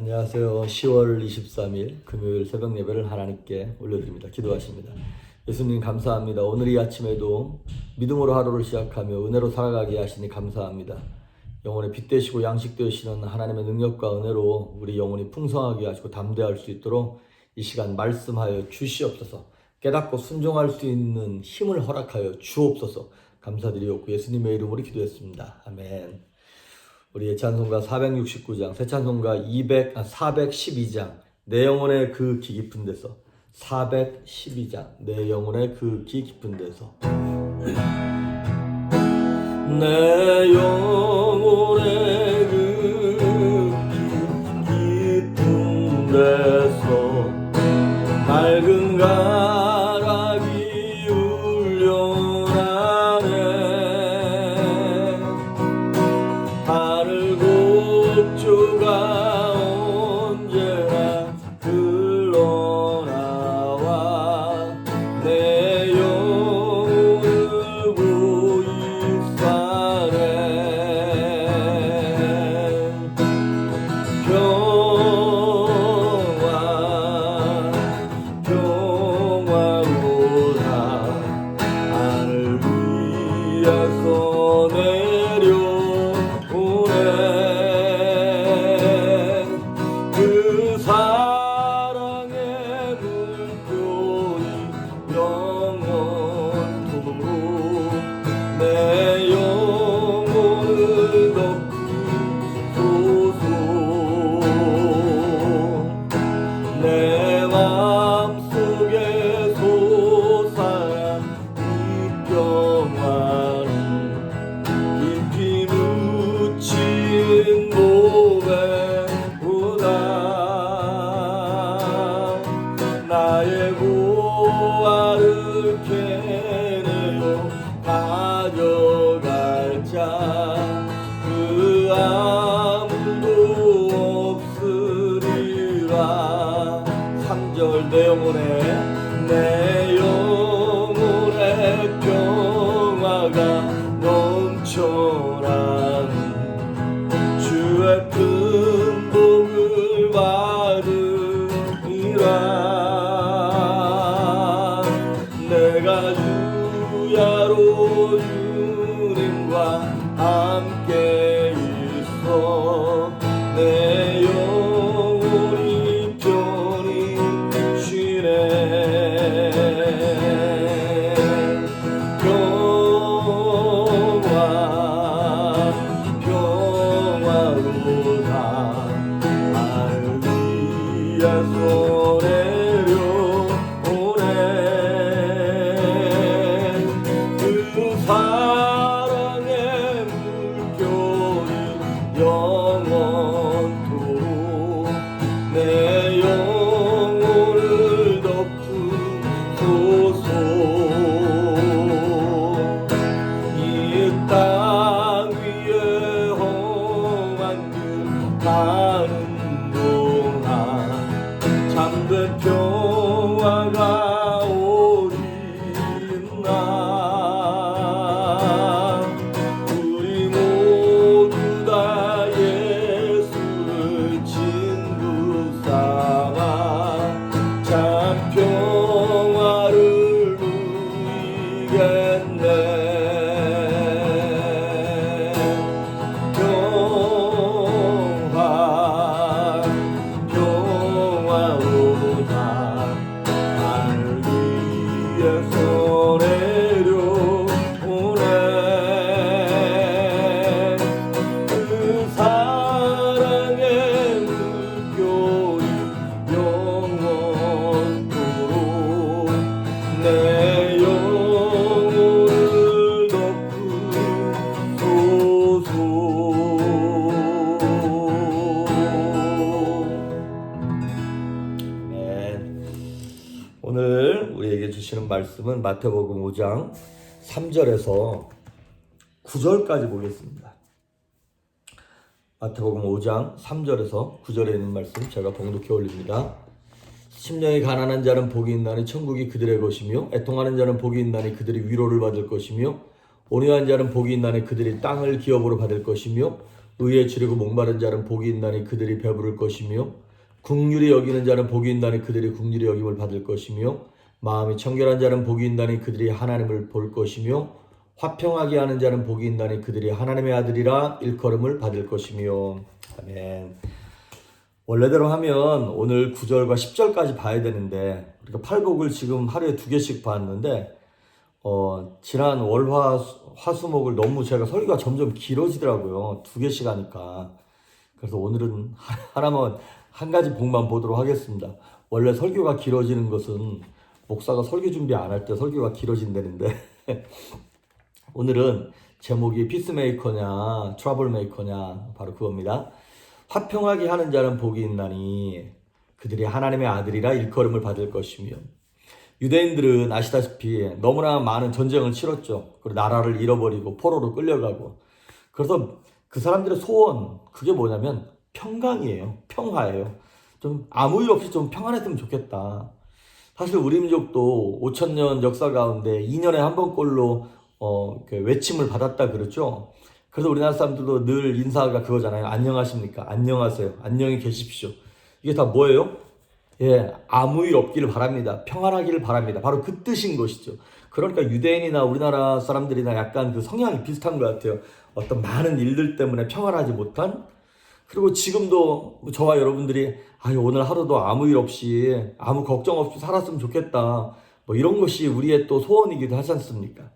안녕하세요. 10월 23일 금요일 새벽 예배를 하나님께 올려드립니다. 기도하십니다. 예수님 감사합니다. 오늘 이 아침에도 믿음으로 하루를 시작하며 은혜로 살아가게 하시니 감사합니다. 영혼의 빛 되시고 양식 되시는 하나님의 능력과 은혜로 우리 영혼이 풍성하게 하시고 담대할 수 있도록 이 시간 말씀하여 주시옵소서. 깨닫고 순종할 수 있는 힘을 허락하여 주옵소서. 감사드리옵고 예수님의 이름으로 기도했습니다. 아멘. 우리의 찬송가 469장, 새 찬송가 412장, 내 영혼의 그 기 깊은 데서, 412장, 내 영혼의 그 기 깊은 데서, 내 영혼의 그 기 깊은 데서 맑은 가락이 울려나네. 하늘 곡조가 언제나 흘러나와 내 영혼을 보이사네. 평화로다 하늘 위에서 내려오네. 그 사랑의 물결이 영원토록 내 영혼을 덮으소서. 내 맘속에 솟아난 이 평화는 깊이 묻힌 고백보다 나의 고아를 캐내어 가져갈 자 그 아무도 없으리라. 3절 내 영혼의 평화가 넘쳐나는 주의 큰 복을 받으리라. 내가 주야로 주님과 함께 있어 내 영혼이 편히 쉬네. 평화로다 하늘 위에서 내려오네. 그 사랑의 물결이 영원토록 내 영혼을 덮으소서. 이 땅 위에 험한 길 가는 동안 참된 평화가 어디 있나. 우리 모두 다 예수를 친구 삼아 참 평화를 누리겠네. 평화로다 하늘 위에서 내려오네. 그 사랑의 물결이 영원토록 내 영혼을 덮으소서. 오늘 우리에게 주시는 말씀은 마태복음 5장 3절에서 9절까지 보겠습니다. 마태복음 5장 3절에서 9절에 있는 말씀 제가 봉독해 올립니다. 심령이 가난한 자는 복이 있나니 천국이 그들의 것이며 애통하는 자는 복이 있나니 그들이 위로를 받을 것이며 온유한 자는 복이 있나니 그들이 땅을 기업으로 받을 것이며 의에 주려고 목마른 자는 복이 있나니 그들이 배부를 것이며 긍휼히 여기는 자는 복이 있나니 그들이 긍휼히 여김을 받을 것이며 마음이 청결한 자는 복이 있나니 그들이 하나님을 볼 것이며 화평하게 하는 자는 복이 있나니 그들이 하나님의 아들이라 일컬음을 받을 것이며. 아멘. 원래대로 하면 오늘 9절과 10절까지 봐야 되는데 우리가 팔복을 지금 하루에 2개씩 봤는데 지난 화수목을 너무 제가 설교가 점점 길어지더라고요. 2개씩 하니까. 그래서 오늘은 하나만 한 가지 복만 보도록 하겠습니다. 원래 설교가 길어지는 것은 목사가 설교 준비 안 할 때 설교가 길어진다는데 오늘은 제목이 피스메이커냐 트러블메이커냐 바로 그겁니다. 화평하게 하는 자는 복이 있나니 그들이 하나님의 아들이라 일컬음을 받을 것이며. 유대인들은 아시다시피 너무나 많은 전쟁을 치렀죠. 그리고 나라를 잃어버리고 포로로 끌려가고. 그래서 그 사람들의 소원, 그게 뭐냐면 평강이에요. 평화예요. 좀 아무 일 없이 좀 평안했으면 좋겠다. 사실 우리 민족도 5,000년 역사 가운데 2년에 한 번꼴로 외침을 받았다 그러죠. 그래서 우리나라 사람들도 늘 인사가 그거잖아요. 안녕하십니까? 안녕하세요. 안녕히 계십시오. 이게 다 뭐예요? 예, 아무 일 없기를 바랍니다. 평안하기를 바랍니다. 바로 그 뜻인 것이죠. 그러니까 유대인이나 우리나라 사람들이나 약간 그 성향이 비슷한 것 같아요. 어떤 많은 일들 때문에 평안하지 못한. 그리고 지금도 저와 여러분들이 오늘 하루도 아무 일 없이 아무 걱정 없이 살았으면 좋겠다. 뭐 이런 것이 우리의 또 소원이기도 하지 않습니까?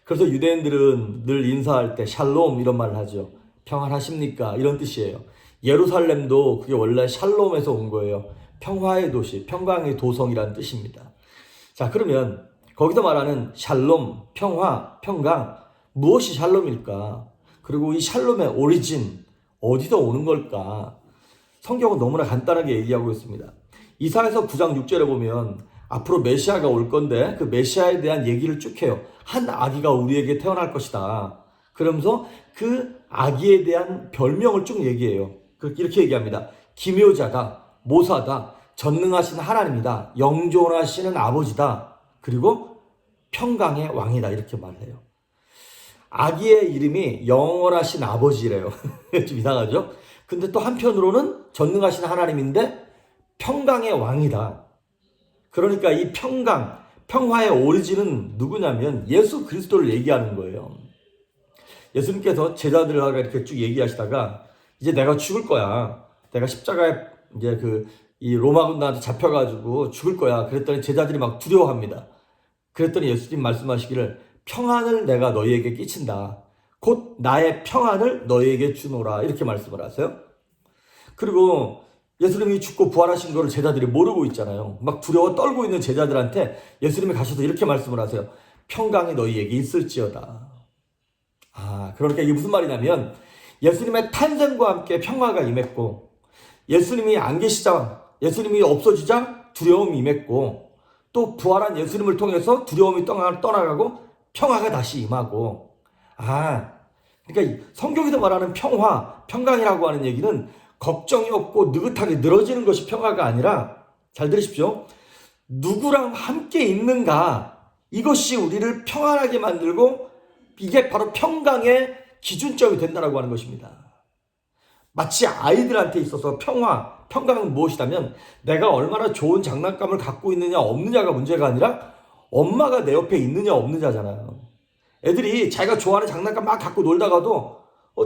그래서 유대인들은 늘 인사할 때 샬롬 이런 말을 하죠. 평안하십니까? 이런 뜻이에요. 예루살렘도 그게 원래 샬롬에서 온 거예요. 평화의 도시, 평강의 도성이라는 뜻입니다. 자, 그러면 거기서 말하는 샬롬, 평화, 평강, 무엇이 샬롬일까? 그리고 이 샬롬의 오리진, 어디서 오는 걸까? 성경은 너무나 간단하게 얘기하고 있습니다. 이사야서 9장 6절에 보면 앞으로 메시아가 올 건데 그 메시아에 대한 얘기를 쭉 해요. 한 아기가 우리에게 태어날 것이다. 그러면서 그 아기에 대한 별명을 쭉 얘기해요. 이렇게 얘기합니다. 기묘자다, 모사다, 전능하신 하나님이다, 영존하시는 아버지다, 그리고 평강의 왕이다, 이렇게 말해요. 아기의 이름이 영원하신 아버지래요. 좀 이상하죠? 근데 또 한편으로는 전능하신 하나님인데 평강의 왕이다. 그러니까 이 평강, 평화의 오리진은 누구냐면 예수 그리스도를 얘기하는 거예요. 예수님께서 제자들하고 이렇게 쭉 얘기하시다가 이제 내가 죽을 거야. 내가 십자가에 이제 이 로마 군단한테 잡혀가지고 죽을 거야. 그랬더니 제자들이 막 두려워합니다. 그랬더니 예수님 말씀하시기를 평안을 내가 너희에게 끼친다. 곧 나의 평안을 너희에게 주노라. 이렇게 말씀을 하세요. 그리고 예수님이 죽고 부활하신 거를 제자들이 모르고 있잖아요. 막 두려워 떨고 있는 제자들한테 예수님이 가셔서 이렇게 말씀을 하세요. 평강이 너희에게 있을지어다. 그러니까 이게 무슨 말이냐면 예수님의 탄생과 함께 평화가 임했고 예수님이 안 계시자, 예수님이 없어지자 두려움이 임했고 또 부활한 예수님을 통해서 두려움이 떠나가고 평화가 다시 임하고. 그러니까 성경에서 말하는 평화, 평강이라고 하는 얘기는 걱정이 없고 느긋하게 늘어지는 것이 평화가 아니라, 잘 들으십시오, 누구랑 함께 있는가, 이것이 우리를 평안하게 만들고 이게 바로 평강의 기준점이 된다고 하는 것입니다. 마치 아이들한테 있어서 평강은 무엇이냐면 내가 얼마나 좋은 장난감을 갖고 있느냐 없느냐가 문제가 아니라 엄마가 내 옆에 있느냐 없느냐잖아요. 애들이 자기가 좋아하는 장난감 막 갖고 놀다가도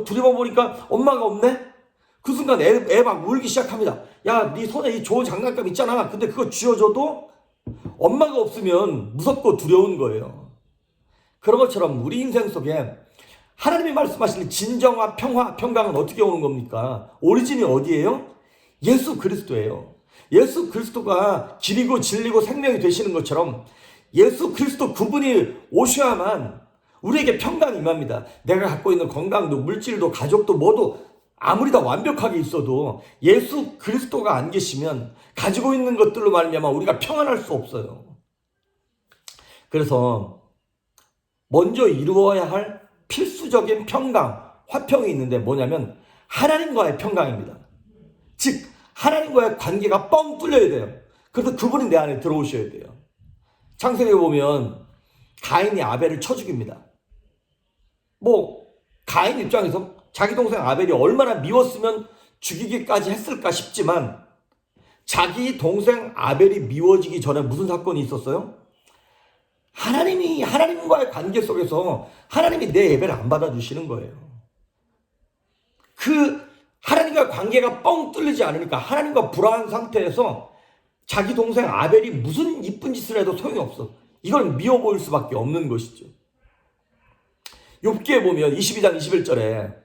두려워 보니까 엄마가 없네? 그 순간 애 막 울기 시작합니다. 야, 네 손에 이 좋은 장난감 있잖아. 근데 그거 쥐어줘도 엄마가 없으면 무섭고 두려운 거예요. 그런 것처럼 우리 인생 속에 하나님이 말씀하시는 진정한 평화, 평강은 어떻게 오는 겁니까? 오리진이 어디예요? 예수 그리스도예요. 예수 그리스도가 길이고 진리고 생명이 되시는 것처럼 예수 그리스도 그분이 오셔야만 우리에게 평강이 임합니다. 내가 갖고 있는 건강도 물질도 가족도 뭐도 아무리 다 완벽하게 있어도 예수 그리스도가 안 계시면 가지고 있는 것들로 말미암아 우리가 평안할 수 없어요. 그래서 먼저 이루어야 할 필수적인 평강, 화평이 있는데 뭐냐면 하나님과의 평강입니다. 즉 하나님과의 관계가 뻥 뚫려야 돼요. 그래서 그분이 내 안에 들어오셔야 돼요. 창세기에 보면 가인이 아벨을 쳐 죽입니다. 가인 입장에서 자기 동생 아벨이 얼마나 미웠으면 죽이기까지 했을까 싶지만 자기 동생 아벨이 미워지기 전에 무슨 사건이 있었어요? 하나님과의 관계 속에서 하나님이 내 예배를 안 받아주시는 거예요. 그 하나님과의 관계가 뻥 뚫리지 않으니까 하나님과 불화한 상태에서 자기 동생 아벨이 무슨 이쁜 짓을 해도 소용이 없어. 이건 미워 보일 수밖에 없는 것이죠. 욥기에 보면 22장 21절에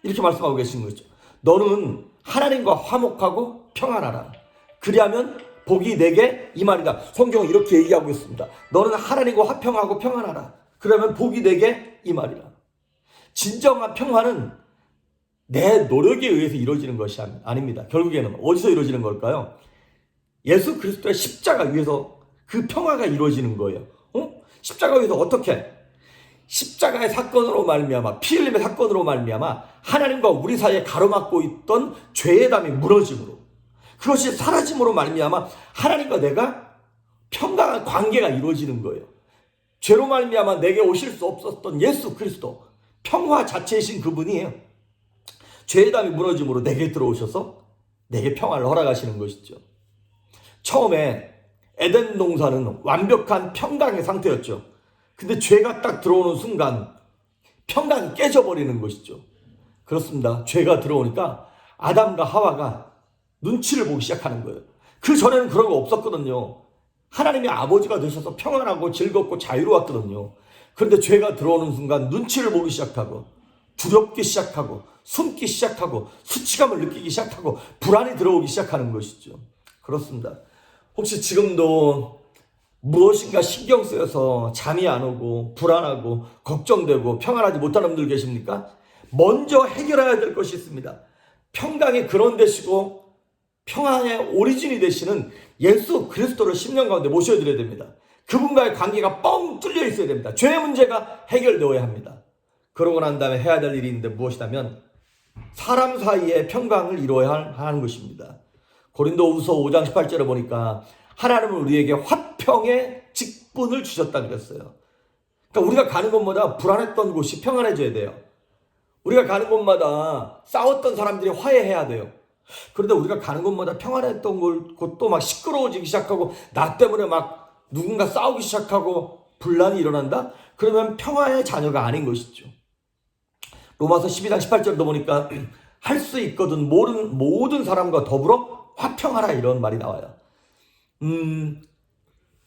이렇게 말씀하고 계신 거죠. 너는 하나님과 화목하고 평안하라. 그리하면 복이 내게 임하리라. 성경은 이렇게 얘기하고 있습니다. 너는 하나님과 화평하고 평안하라. 그러면 복이 내게 임하리라. 진정한 평화는 내 노력에 의해서 이루어지는 것이 아닙니다. 결국에는 어디서 이루어지는 걸까요? 예수 그리스도의 십자가 위에서 그 평화가 이루어지는 거예요. 십자가 위에서 어떻게? 십자가의 사건으로 말미암아, 피 흘림의 사건으로 말미암아 하나님과 우리 사이에 가로막고 있던 죄의 담이 무너짐으로, 그것이 사라짐으로 말미암아 하나님과 내가 평강한 관계가 이루어지는 거예요. 죄로 말미암아 내게 오실 수 없었던 예수 그리스도, 평화 자체이신 그분이에요. 죄의 담이 무너짐으로 내게 들어오셔서 내게 평화를 허락하시는 것이죠. 처음에 에덴 동산은 완벽한 평강의 상태였죠. 근데 죄가 딱 들어오는 순간 평강이 깨져버리는 것이죠. 그렇습니다. 죄가 들어오니까 아담과 하와가 눈치를 보기 시작하는 거예요. 그 전에는 그런 거 없었거든요. 하나님이 아버지가 되셔서 평안하고 즐겁고 자유로웠거든요. 그런데 죄가 들어오는 순간 눈치를 보기 시작하고 두렵기 시작하고 숨기 시작하고 수치감을 느끼기 시작하고 불안이 들어오기 시작하는 것이죠. 그렇습니다. 혹시 지금도 무엇인가 신경 쓰여서 잠이 안 오고 불안하고 걱정되고 평안하지 못하는 분들 계십니까? 먼저 해결해야 될 것이 있습니다. 평강의 근원 되시고 평안의 오리진이 되시는 예수 그리스도를 심령 가운데 모셔드려야 됩니다. 그분과의 관계가 뻥 뚫려 있어야 됩니다. 죄의 문제가 해결되어야 합니다. 그러고 난 다음에 해야 될 일이 있는데 무엇이냐면 사람 사이의 평강을 이루어야 하는 것입니다. 고린도후서 5장 18절에 보니까 하나님은 우리에게 화평의 직분을 주셨다 그랬어요. 그러니까 우리가 가는 곳마다 불안했던 곳이 평안해져야 돼요. 우리가 가는 곳마다 싸웠던 사람들이 화해해야 돼요. 그런데 우리가 가는 곳마다 평안했던 곳도 막 시끄러워지기 시작하고 나 때문에 막 누군가 싸우기 시작하고 분란이 일어난다? 그러면 평화의 자녀가 아닌 것이죠. 로마서 12장 18절도 보니까 할 수 있거든 모든 사람과 더불어 화평하라 이런 말이 나와요.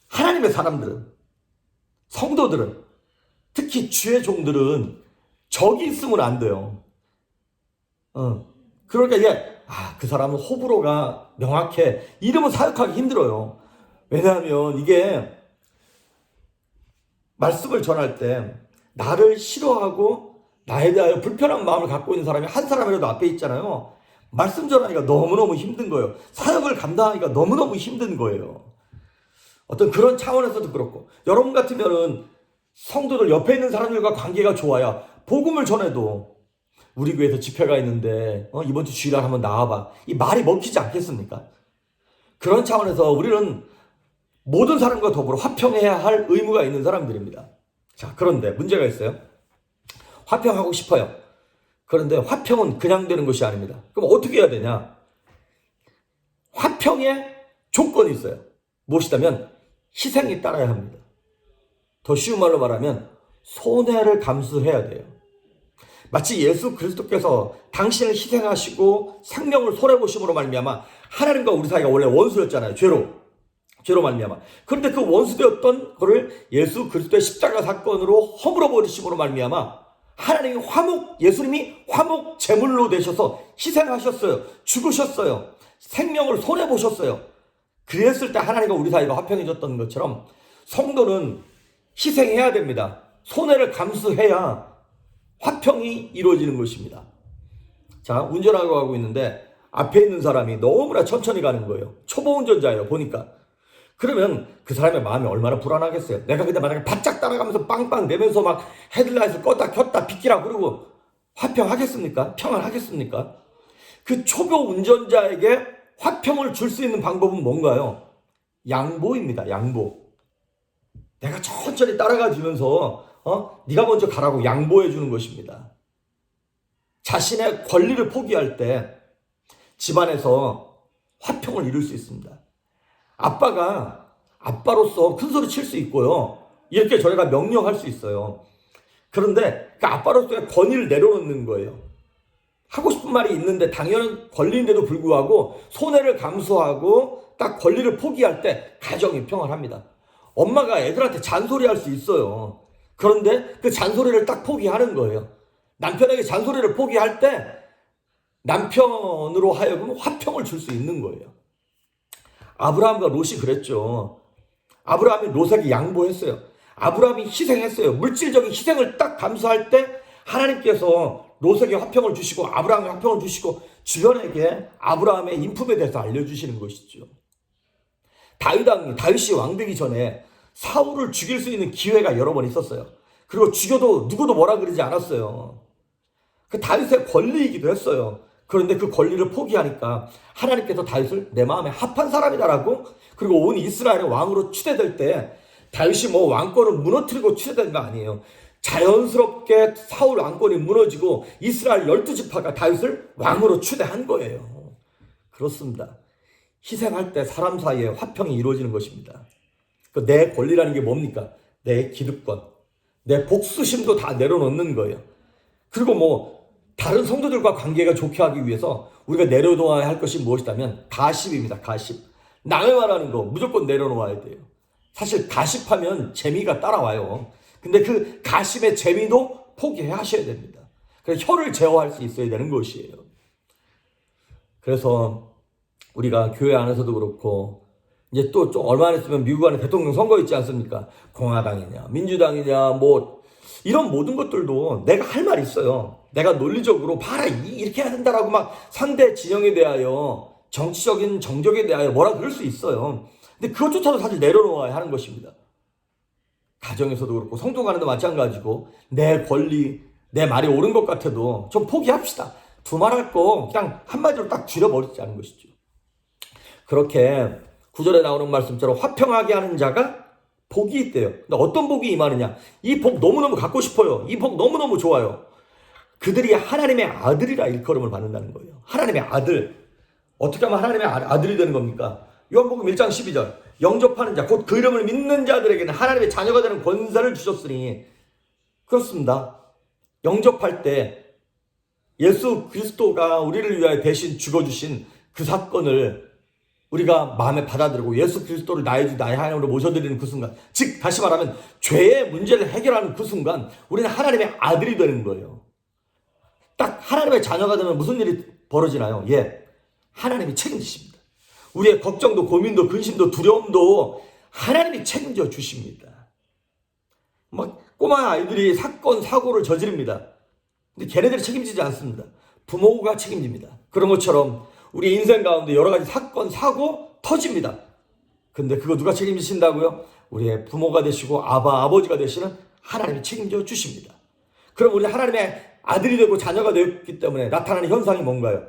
하나님의 사람들은, 성도들은, 특히 주의 종들은 적이 있으면 안 돼요. 그러니까 이게 그 사람은 호불호가 명확해 이러면 사역하기 힘들어요. 왜냐하면 이게 말씀을 전할 때 나를 싫어하고 나에 대하여 불편한 마음을 갖고 있는 사람이 한 사람이라도 앞에 있잖아요. 말씀 전하기가 너무너무 힘든 거예요. 사역을 감당하기가 너무너무 힘든 거예요. 어떤 그런 차원에서도 그렇고, 여러분 같으면은 성도들 옆에 있는 사람들과 관계가 좋아야 복음을 전해도 우리 교회에서 집회가 있는데 이번 주 주일날 한번 나와봐, 이 말이 먹히지 않겠습니까? 그런 차원에서 우리는 모든 사람과 더불어 화평해야 할 의무가 있는 사람들입니다. 자, 그런데 문제가 있어요. 화평하고 싶어요. 그런데 화평은 그냥 되는 것이 아닙니다. 그럼 어떻게 해야 되냐? 화평의 조건이 있어요. 무엇이냐면 희생이 따라야 합니다. 더 쉬운 말로 말하면 손해를 감수해야 돼요. 마치 예수 그리스도께서 당신을 희생하시고 생명을 손해보심으로 말미암아 하나님과 우리 사이가 원래 원수였잖아요. 죄로 말미암아. 그런데 그 원수되었던 그를 예수 그리스도의 십자가 사건으로 허물어 버리심으로 말미암아 하나님이 예수님이 화목 제물로 되셔서 희생하셨어요. 죽으셨어요. 생명을 손해보셨어요. 그랬을 때 하나님과 우리 사이가 화평해졌던 것처럼 성도는 희생해야 됩니다. 손해를 감수해야 화평이 이루어지는 것입니다. 자, 운전하고 가고 있는데 앞에 있는 사람이 너무나 천천히 가는 거예요. 초보 운전자예요, 보니까. 그러면 그 사람의 마음이 얼마나 불안하겠어요. 내가 근데 만약에 바짝 따라가면서 빵빵 내면서 막 헤드라이트 껐다 켰다 비키라 그러고 화평하겠습니까? 평안하겠습니까? 그 초보 운전자에게 화평을 줄 수 있는 방법은 뭔가요? 양보입니다. 양보. 내가 천천히 따라가 주면서 네가 먼저 가라고 양보해 주는 것입니다. 자신의 권리를 포기할 때 집안에서 화평을 이룰 수 있습니다. 아빠가 아빠로서 큰 소리 칠 수 있고요. 이렇게 저희가 명령할 수 있어요. 그런데 그 아빠로서의 권위를 내려놓는 거예요. 하고 싶은 말이 있는데 당연한 권리인데도 불구하고 손해를 감수하고 딱 권리를 포기할 때 가정이 평안합니다. 엄마가 애들한테 잔소리할 수 있어요. 그런데 그 잔소리를 딱 포기하는 거예요. 남편에게 잔소리를 포기할 때 남편으로 하여금 화평을 줄 수 있는 거예요. 아브라함과 롯이 그랬죠. 아브라함이 롯에게 양보했어요. 아브라함이 희생했어요. 물질적인 희생을 딱 감수할 때 하나님께서 롯에게 화평을 주시고 아브라함에 화평을 주시고 주변에게 아브라함의 인품에 대해서 알려주시는 것이죠. 다윗이 왕 되기 전에 사울을 죽일 수 있는 기회가 여러 번 있었어요. 그리고 죽여도 누구도 뭐라 그러지 않았어요. 그 다윗의 권리이기도 했어요. 그런데 그 권리를 포기하니까 하나님께서 다윗을 내 마음에 합한 사람이다라고, 그리고 온 이스라엘의 왕으로 추대될 때 다윗이 뭐 왕권을 무너뜨리고 추대된 거 아니에요. 자연스럽게 사울 왕권이 무너지고 이스라엘 12지파가 다윗을 왕으로 추대한 거예요. 그렇습니다. 희생할 때 사람 사이에 화평이 이루어지는 것입니다. 내 권리라는 게 뭡니까? 내 기득권, 내 복수심도 다 내려놓는 거예요. 그리고 뭐 다른 성도들과 관계가 좋게 하기 위해서 우리가 내려놓아야 할 것이 무엇이냐면 가십입니다. 가십. 남의 말하는 거 무조건 내려놓아야 돼요. 사실 가십하면 재미가 따라와요. 근데 그 가십의 재미도 포기하셔야 됩니다. 그래서 혀를 제어할 수 있어야 되는 것이에요. 그래서 우리가 교회 안에서도 그렇고 이제 또 좀 얼마 안 있으면 미국 안에 대통령 선거 있지 않습니까? 공화당이냐 민주당이냐 뭐 이런 모든 것들도 내가 할 말이 있어요. 내가 논리적으로 봐라 이렇게 해야 된다라고 막 상대 진영에 대하여 정치적인 정적에 대하여 뭐라 그럴 수 있어요. 근데 그것조차도 사실 내려놓아야 하는 것입니다. 가정에서도 그렇고 성도 간에도 마찬가지고 내 권리, 내 말이 옳은 것 같아도 좀 포기합시다. 두말할 거 그냥 한마디로 딱 줄여버리자는 것이죠. 그렇게 구절에 나오는 말씀처럼 화평하게 하는 자가 복이 있대요. 근데 어떤 복이 임하느냐? 이 복 너무너무 갖고 싶어요. 이 복 너무너무 좋아요. 그들이 하나님의 아들이라 일컬음을 받는다는 거예요. 하나님의 아들. 어떻게 하면 하나님의 아들이 되는 겁니까? 요한복음 1장 12절. 영접하는 자, 곧 그 이름을 믿는 자들에게는 하나님의 자녀가 되는 권세를 주셨으니. 그렇습니다. 영접할 때 예수 그리스도가 우리를 위하여 대신 죽어주신 그 사건을 우리가 마음에 받아들이고 예수 그리스도를 나의 주 나의 하나님으로 모셔드리는 그 순간, 즉 다시 말하면 죄의 문제를 해결하는 그 순간 우리는 하나님의 아들이 되는 거예요. 딱 하나님의 자녀가 되면 무슨 일이 벌어지나요? 하나님이 책임지십니다. 우리의 걱정도 고민도 근심도 두려움도 하나님이 책임져 주십니다. 막 꼬마 아이들이 사건 사고를 저지릅니다. 근데 걔네들이 책임지지 않습니다. 부모가 책임집니다. 그런 것처럼 우리 인생 가운데 여러 가지 사건 사고 터집니다. 근데 그거 누가 책임지신다고요? 우리의 부모가 되시고 아버지가 되시는 하나님이 책임져 주십니다. 그럼 우리 하나님의 아들이 되고 자녀가 되었기 때문에 나타나는 현상이 뭔가요?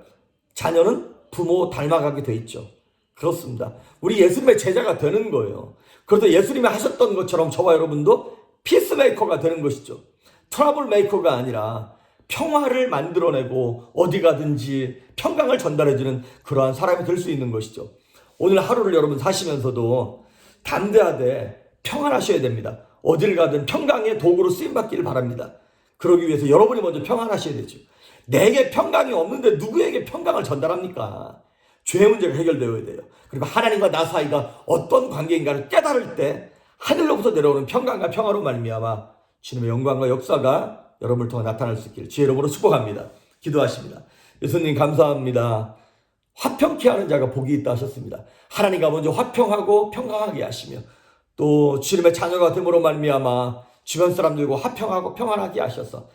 자녀는 부모 닮아가게 돼 있죠. 그렇습니다. 우리 예수님의 제자가 되는 거예요. 그래서 예수님이 하셨던 것처럼 저와 여러분도 피스메이커가 되는 것이죠. 트러블 메이커가 아니라 평화를 만들어내고 어디 가든지 평강을 전달해주는 그러한 사람이 될 수 있는 것이죠. 오늘 하루를 여러분 사시면서도 담대하되 평안하셔야 됩니다. 어딜 가든 평강의 도구로 쓰임받기를 바랍니다. 그러기 위해서 여러분이 먼저 평안하셔야 되죠. 내게 평강이 없는데 누구에게 평강을 전달합니까? 죄의 문제가 해결되어야 돼요. 그리고 하나님과 나 사이가 어떤 관계인가를 깨달을 때 하늘로부터 내려오는 평강과 평화로 말미암아 주님의 영광과 역사가 여러분을 통해 나타날 수 있기를 주의 이름으로 축복합니다. 기도하십니다. 예수님 감사합니다. 화평케 하는 자가 복이 있다 하셨습니다. 하나님과 먼저 화평하고 평강하게 하시며 또 주님의 자녀가 됨으로 말미암아 주변 사람들과 화평하고 평안하게 하셔서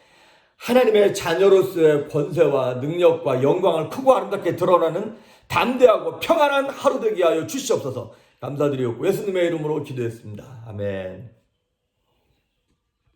하나님의 자녀로서의 권세와 능력과 영광을 크고 아름답게 드러나는 담대하고 평안한 하루 되게 하여 주시옵소서. 감사드리옵고 예수님의 이름으로 기도했습니다. 아멘.